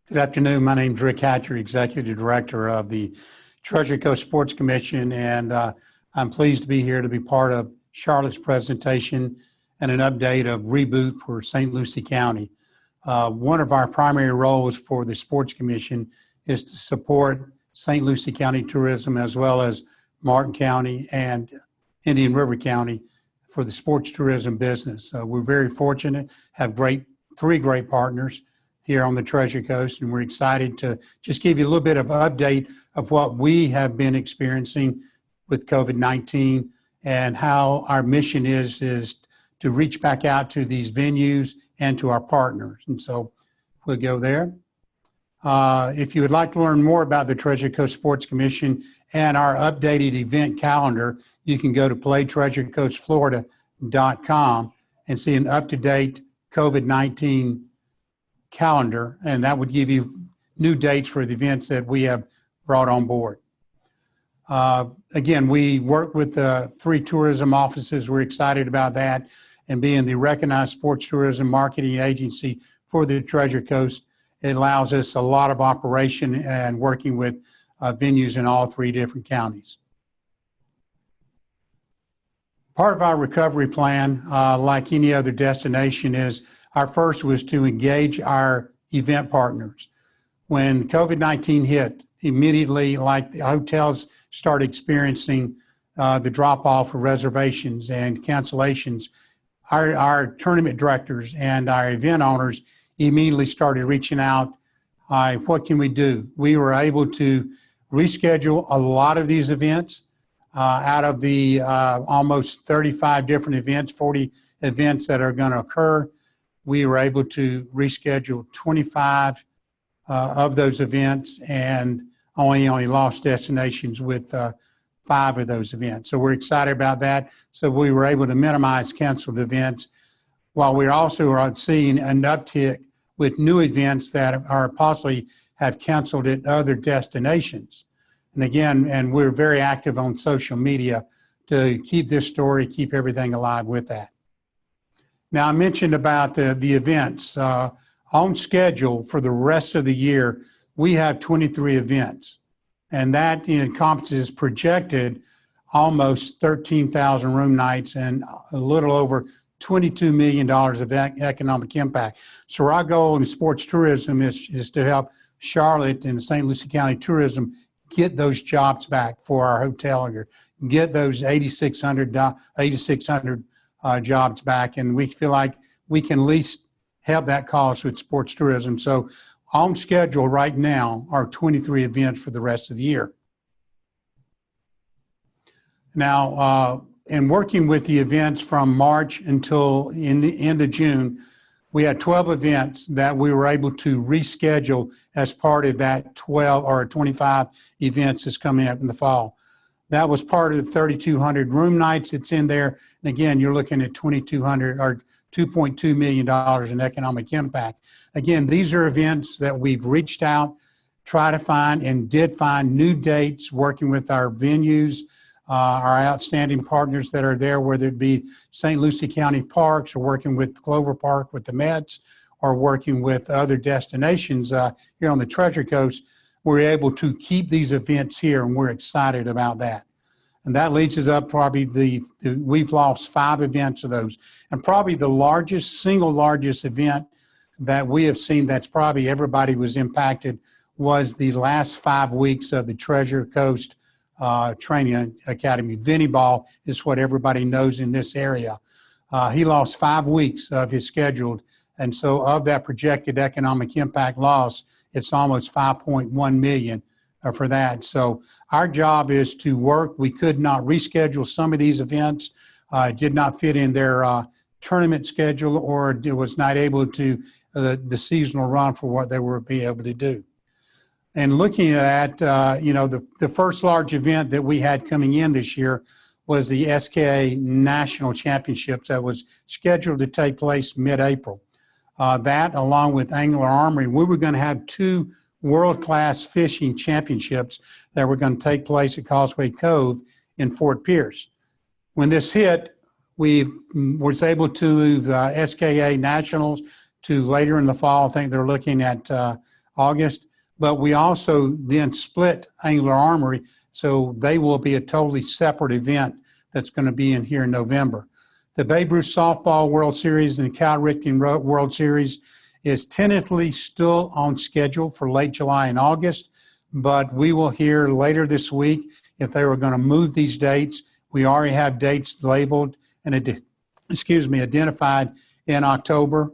Good afternoon. My name is Rick Hatcher, Executive Director of the Treasure Coast Sports Commission, and I'm pleased to be here to be part of Charlotte's presentation and an update of Reboot for St. Lucie County. One of our primary roles for the Sports Commission is to support St. Lucie County tourism as well as Martin County and Indian River County for the sports tourism business. We're very fortunate, have three great partners here on the Treasure Coast, and we're excited to just give you a little bit of update of what we have been experiencing with COVID-19 and how our mission is to reach back out to these venues and to our partners. And so we'll go there. If you would like to learn more about the Treasure Coast Sports Commission and our updated event calendar, you can go to playtreasurecoastflorida.com and see an up-to-date COVID-19 calendar, and that would give you new dates for the events that we have brought on board. Again, we work with the three tourism offices. We're excited about that, and being the recognized sports tourism marketing agency for the Treasure Coast, it allows us a lot of operation and working with venues in all three different counties. Part of our recovery plan, like any other destination, is our first was to engage our event partners. When COVID-19 hit, immediately, like the hotels started experiencing the drop-off of reservations and cancellations, our tournament directors and our event owners immediately started reaching out. What can we do? We were able to reschedule a lot of these events. Out of the almost 35 different events, 40 events that are going to occur, we were able to reschedule 25 of those events and only lost destinations with 5 of those events. So we're excited about that. So we were able to minimize canceled events, while we're also seeing an uptick with new events that are possibly have canceled at other destinations. And again, and we're very active on social media to keep this story, keep everything alive with that. Now, I mentioned about the events. On schedule for the rest of the year, we have 23 events, and that encompasses projected almost 13,000 room nights and a little over $22 million of economic impact. So our goal in sports tourism is to help Charlotte and St. Lucie County tourism get those jobs back for our hotel, get those 8,600 jobs back, and we feel like we can at least help that cause with sports tourism. So on schedule right now are 23 events for the rest of the year. Now, in working with the events from March until in the end of June, we had 12 events that we were able to reschedule as part of that 12 or 25 events that's coming up in the fall. That was part of the 3,200 room nights that's in there. And again, you're looking at 2,200 or $2.2 million in economic impact. Again, these are events that we've reached out, try to find and did find new dates, working with our venues, our outstanding partners that are there, whether it be St. Lucie County Parks or working with Clover Park with the Mets or working with other destinations here on the Treasure Coast. We're able to keep these events here, and we're excited about that. And that leads us up probably we've lost 5 events of those. And probably the single largest event that we have seen that's probably everybody was impacted was the last 5 weeks of the Treasure Coast Training Academy. Vinnie Ball is what everybody knows in this area. He lost 5 weeks of his scheduled, and so of that projected economic impact loss, it's almost 5.1 million for that. So our job is to work. We could not reschedule some of these events. It did not fit in their tournament schedule or was not able to the seasonal run for what they were be able to do. And looking at the first large event that we had coming in this year was the SKA National Championships that was scheduled to take place mid-April. That, along with Angler Armory, we were going to have 2 world-class fishing championships that were going to take place at Causeway Cove in Fort Pierce. When this hit, we was able to move the SKA Nationals to later in the fall. I think they're looking at August. But we also then split Angler Armory, so they will be a totally separate event that's going to be in here in November. The Babe Ruth Softball World Series and the Cal Ripken World Series is tentatively still on schedule for late July and August, but we will hear later this week if they were going to move these dates. We already have dates labeled and identified in October.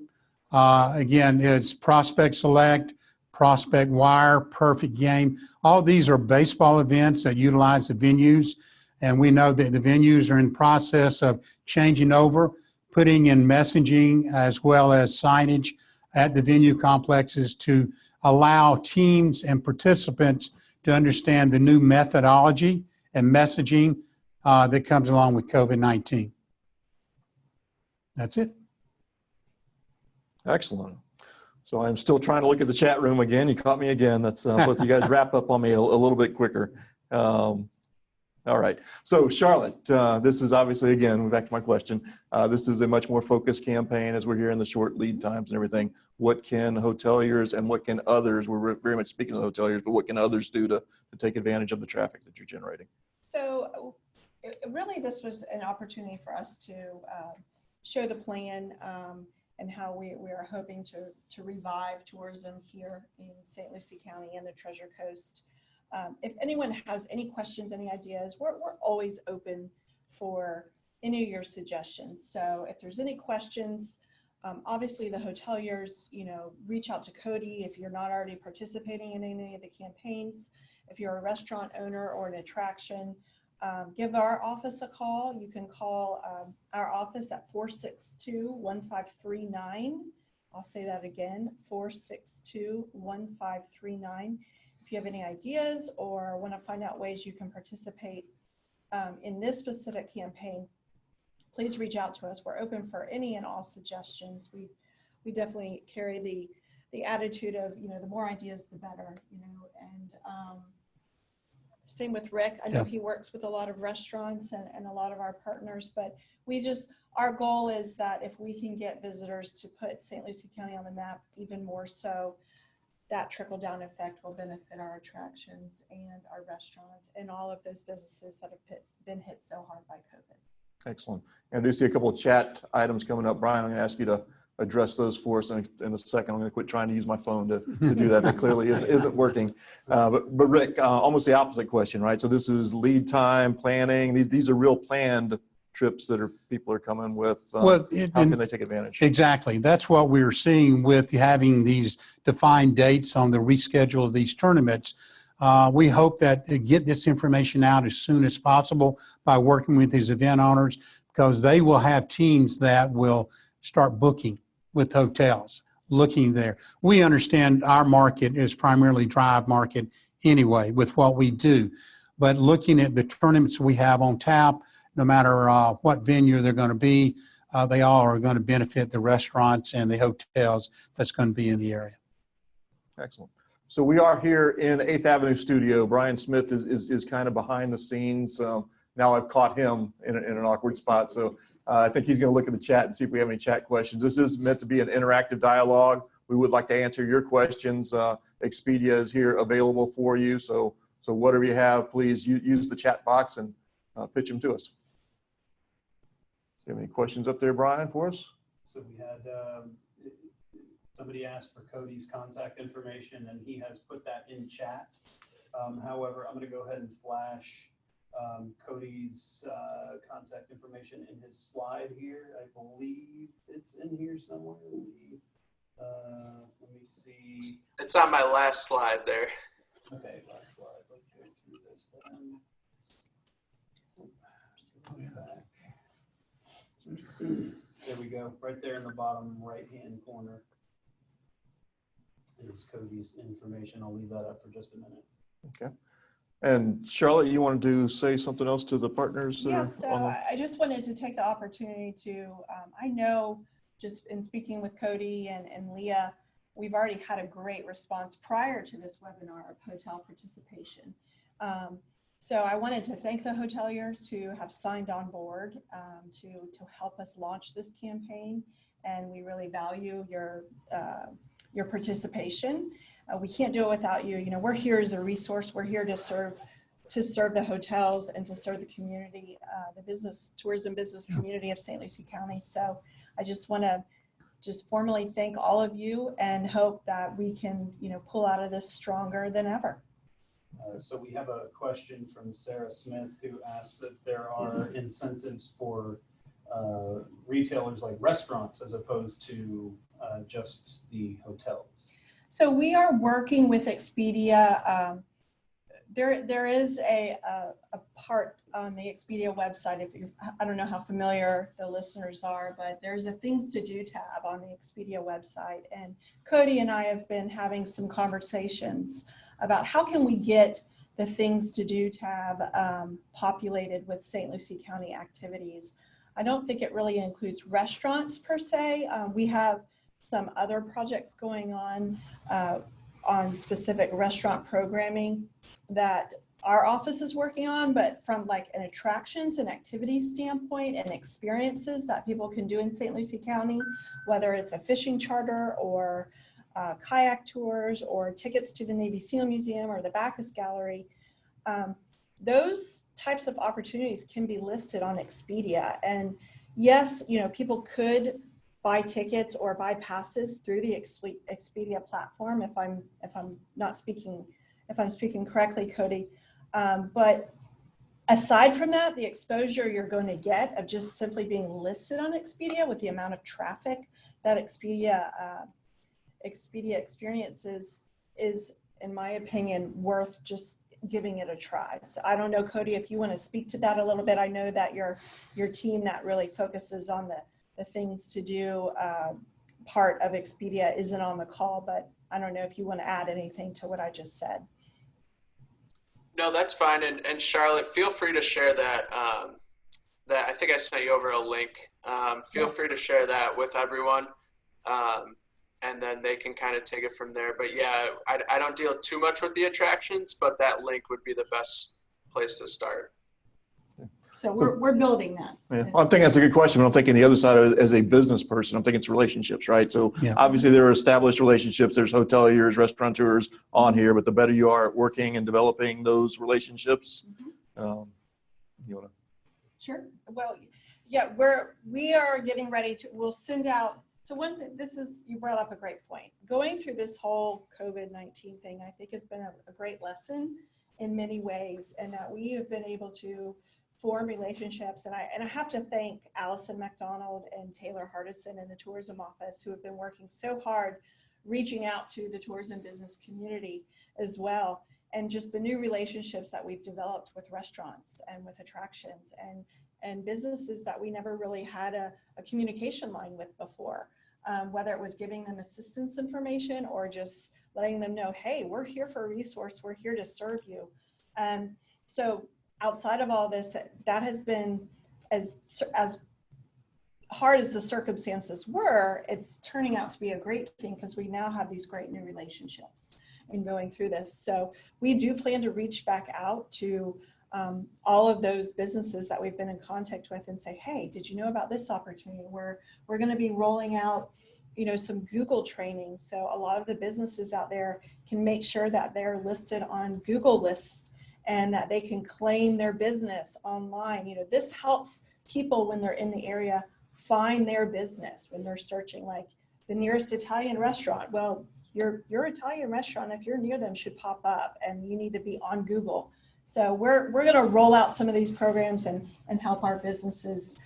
Again, it's Prospect Select, Prospect Wire, Perfect Game. All these are baseball events that utilize the venues, and we know that the venues are in process of changing over, putting in messaging as well as signage at the venue complexes to allow teams and participants to understand the new methodology and messaging that comes along with COVID-19. That's it. Excellent. So I'm still trying to look at the chat room again. You caught me again. That's let you guys wrap up on me a little bit quicker. All right. So Charlotte, this is obviously, again, back to my question. This is a much more focused campaign as we're here in the short lead times and everything. What can hoteliers and what can others, we're very much speaking to the hoteliers, but what can others do to take advantage of the traffic that you're generating? So really, this was an opportunity for us to show the plan and how we are hoping to revive tourism here in St. Lucie County and the Treasure Coast. If anyone has any questions, any ideas, we're always open for any of your suggestions. So if there's any questions, obviously the hoteliers, reach out to Cody if you're not already participating in any of the campaigns. If you're a restaurant owner or an attraction, give our office a call. You can call our office at 462-1539. I'll say that again, 462-1539. If you have any ideas or want to find out ways you can participate in this specific campaign, please reach out to us. We're open for any and all suggestions. We definitely carry the attitude of, the more ideas, the better, and same with Rick. I know he works with a lot of restaurants and a lot of our partners, but our goal is that if we can get visitors to put St. Lucie County on the map even more so, that trickle-down effect will benefit our attractions and our restaurants and all of those businesses that have been hit so hard by COVID. Excellent. And I do see a couple of chat items coming up. Brian, I'm going to ask you to address those for us in a second. I'm going to quit trying to use my phone to do that. That clearly isn't working. But Rick, almost the opposite question, right? So this is lead time, planning. These are real planned trips that people are coming with. How can they take advantage? Exactly. That's what we're seeing with having these defined dates on the reschedule of these tournaments. We hope that to get this information out as soon as possible by working with these event owners, because they will have teams that will start booking with hotels, looking there. We understand our market is primarily drive market anyway with what we do, but looking at the tournaments we have on tap, no matter what venue they're going to be, they all are going to benefit the restaurants and the hotels that's going to be in the area. Excellent. So we are here in 8th Avenue Studio. Brian Smith is kind of behind the scenes. Now I've caught him in an awkward spot. So I think he's going to look at the chat and see if we have any chat questions. This is meant to be an interactive dialogue. We would like to answer your questions. Expedia is here available for you. So whatever you have, please use the chat box and pitch them to us. Do you have any questions up there, Brian, for us? So we had somebody asked for Cody's contact information, and he has put that in chat. However, I'm going to go ahead and flash Cody's contact information in his slide here. I believe it's in here somewhere. Let me see. It's on my last slide there. Okay, last slide. Let's go through this then. There we go. Right there in the bottom right-hand corner is Cody's information. I'll leave that up for just a minute. Okay. And Charlotte, you wanted to say something else to the partners? That Yeah, are so on the- I just wanted to take the opportunity to, I know just in speaking with Cody and Leah, we've already had a great response prior to this webinar of hotel participation. So I wanted to thank the hoteliers who have signed on board to help us launch this campaign. And we really value your participation. We can't do it without you. You know, we're here as a resource. We're here to serve the hotels and to serve the community, the business, tourism business community of St. Lucie County. So I just want to formally thank all of you and hope that we can, you know, pull out of this stronger than ever. So we have a question from Sarah Smith who asks if there are incentives for retailers like restaurants as opposed to just the hotels. So we are working with Expedia. There is a part on the Expedia website. I don't know how familiar the listeners are, but there's a things to do tab on the Expedia website. And Cody and I have been having some conversations about how can we get the things to do tab populated with St. Lucie County activities. I don't think it really includes restaurants per se. We have some other projects going on specific restaurant programming that our office is working on, but from like an attractions and activities standpoint and experiences that people can do in St. Lucie County, whether it's a fishing charter or kayak tours or tickets to the Navy SEAL Museum or the Bacchus Gallery. Those types of opportunities can be listed on Expedia. And yes, you know, people could buy tickets or buy passes through the Expedia platform if I'm speaking correctly, Cody. But aside from that, the exposure you're going to get of just simply being listed on Expedia with the amount of traffic that Expedia experiences is, in my opinion, worth just giving it a try. So I don't know, Cody, if you want to speak to that a little bit. I know that your team that really focuses on the things to do part of Expedia isn't on the call, but I don't know if you want to add anything to what I just said. No, that's fine. And Charlotte, feel free to share that. That I think I sent you over a link. Feel free to share that with everyone. And then they can kind of take it from there. But yeah, I don't deal too much with the attractions, but that link would be the best place to start. So we're building that. Yeah. Well, I think that's a good question, but I'm thinking the other side of it, as a business person, I'm thinking it's relationships, right? So obviously there are established relationships, there's hoteliers, restaurateurs on here, but the better you are at working and developing those relationships, you want to? Sure. Well, yeah, we are getting ready to, we'll send out, so one thing, you brought up a great point. Going through this whole COVID-19 thing, I think has been a great lesson in many ways, and that we have been able to form relationships. And I have to thank Allison McDonald and Taylor Hardison in the tourism office, who have been working so hard, reaching out to the tourism business community as well. And just the new relationships that we've developed with restaurants and with attractions and businesses that we never really had a communication line with before, whether it was giving them assistance information or just letting them know, hey, we're here for a resource, we're here to serve you. So outside of all this, that has been as hard as the circumstances were, it's turning out to be a great thing because we now have these great new relationships in going through this. So we do plan to reach back out to all of those businesses that we've been in contact with and say, hey, did you know about this opportunity? We're going to be rolling out, you know, some Google training. So a lot of the businesses out there can make sure that they're listed on Google lists and that they can claim their business online. You know, this helps people when they're in the area find their business when they're searching, like the nearest Italian restaurant. Well, your Italian restaurant, if you're near them, should pop up, and you need to be on Google. So we're going to roll out some of these programs and help our businesses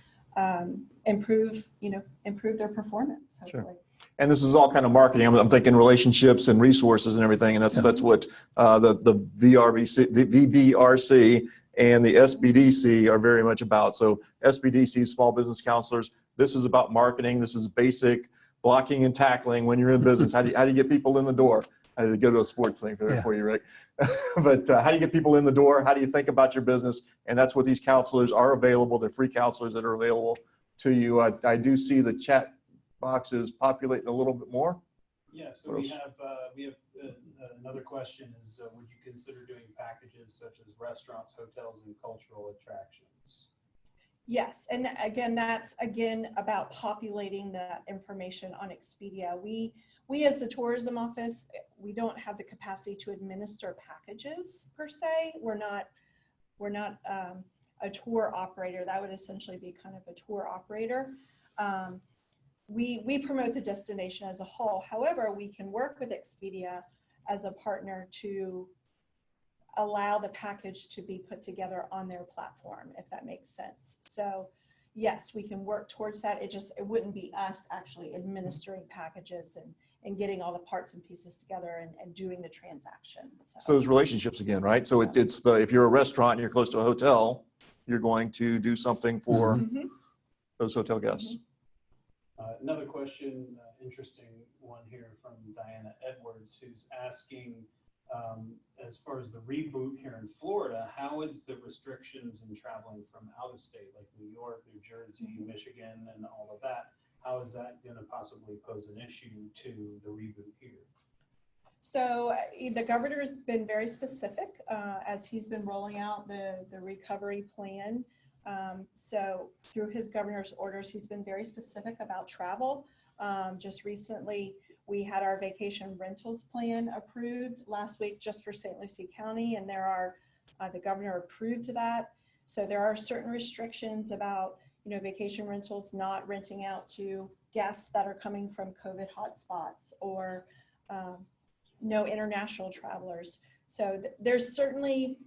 improve their performance. Hopefully. Sure. And this is all kind of marketing. I'm thinking relationships and resources and everything. And that's what the VBRC and the SBDC are very much about. So SBDC, Small Business Counselors, This is about marketing. This is basic blocking and tackling when you're in business. How do you get people in the door? I had to go to a sports thing for you, Rick. But how do you get people in the door? How do you think about your business? And that's what these counselors are available. They're free counselors that are available to you. I do see the chat boxes populating a little bit more. Yeah, so we have another question is, would you consider doing packages such as restaurants, hotels, and cultural attractions? Yes, and again, that's about populating that information on Expedia. We as the tourism office, we don't have the capacity to administer packages per se. We're not a tour operator. That would essentially be kind of a tour operator. We promote the destination as a whole. However, we can work with Expedia as a partner to allow the package to be put together on their platform, if that makes sense. So yes, we can work towards that. It wouldn't be us actually administering packages and getting all the parts and pieces together and doing the transaction. So those relationships again, right? So it's if you're a restaurant and you're close to a hotel, you're going to do something for those hotel guests. Another question, interesting one here from Diana Edwards, who's asking, as far as the reboot here in Florida, how is the restrictions in traveling from out of state, like New York, New Jersey, Michigan, and all of that? How is that going to possibly pose an issue to the reboot here? So the governor has been very specific as he's been rolling out the recovery plan. So through his governor's orders, he's been very specific about travel. Just recently, we had our vacation rentals plan approved last week just for St. Lucie County, and the governor approved that. So there are certain restrictions about, vacation rentals not renting out to guests that are coming from COVID hotspots, or no international travelers. So there's certainly,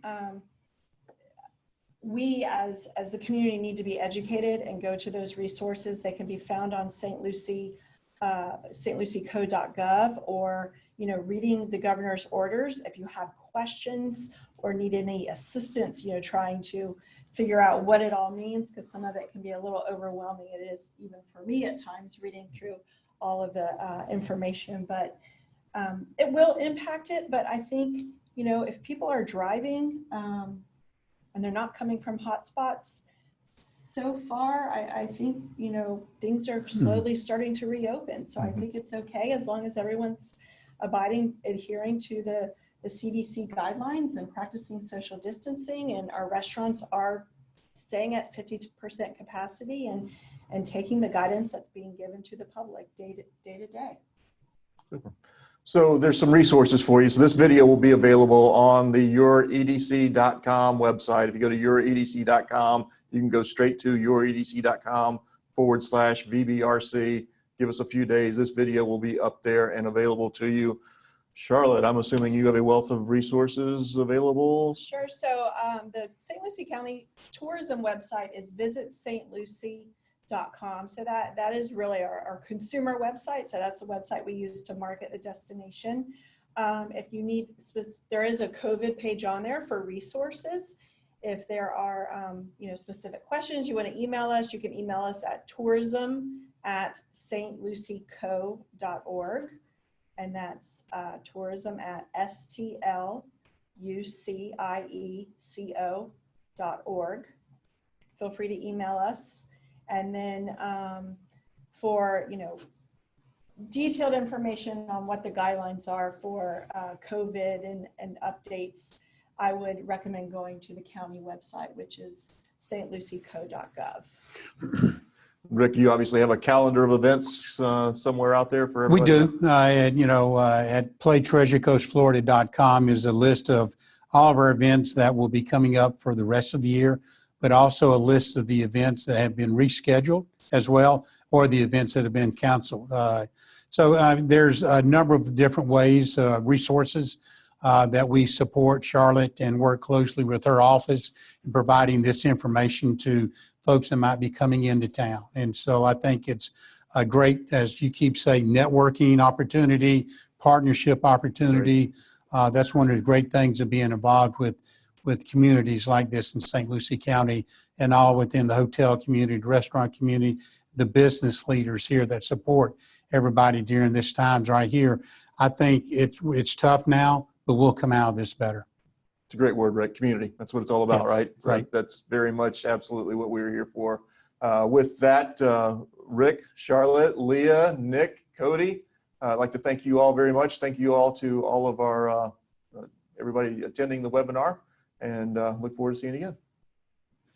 we as the community need to be educated and go to those resources. They can be found on stluciecode.gov, or reading the governor's orders. If you have questions or need any assistance, trying to figure out what it all means, because some of it can be a little overwhelming. It is even for me at times reading through all of the information, but it will impact it. But I think if people are driving and they're not coming from hotspots, so far, I think, things are slowly starting to reopen. So I think it's okay as long as everyone's adhering to the CDC guidelines and practicing social distancing, and our restaurants are staying at 50% capacity and taking the guidance that's being given to the public day to day. Super. So there's some resources for you. So this video will be available on the youredc.com website. If you go to youredc.com, you can go straight to youredc.com/VBRC. Give us a few days. This video will be up there and available to you. Charlotte, I'm assuming you have a wealth of resources available. Sure. So the St. Lucie County tourism website is visitstlucie.com. So that is really our consumer website. So that's the website we use to market the destination. If you need, there is a COVID page on there for resources. If there are specific questions, you want to email us, you can email us at tourism@stlucieco.org. And that's tourism@stlucieco.org. Feel free to email us. And then for detailed information on what the guidelines are for COVID and updates, I would recommend going to the county website, which is stlucieco.gov. Rick, you obviously have a calendar of events somewhere out there for everybody. We do. At playtreasurecoastflorida.com is a list of all of our events that will be coming up for the rest of the year, but also a list of the events that have been rescheduled as well, or the events that have been canceled. So there's a number of different ways, resources that we support Charlotte and work closely with her office in providing this information to folks that might be coming into town. And so I think it's a great, as you keep saying, networking opportunity, partnership opportunity. That's one of the great things of being involved with communities like this in St. Lucie County, and all within the hotel community, the restaurant community, the business leaders here that support everybody during this times right here. I think it's tough now, but we'll come out of this better. It's a great word, Rick. Community. That's what it's all about, Yeah, right? right. That's very much absolutely what we're here for. With that, Rick, Charlotte, Leah, Nick, Cody, I'd like to thank you all very much. Thank you all to all of our everybody attending the webinar, and look forward to seeing you again.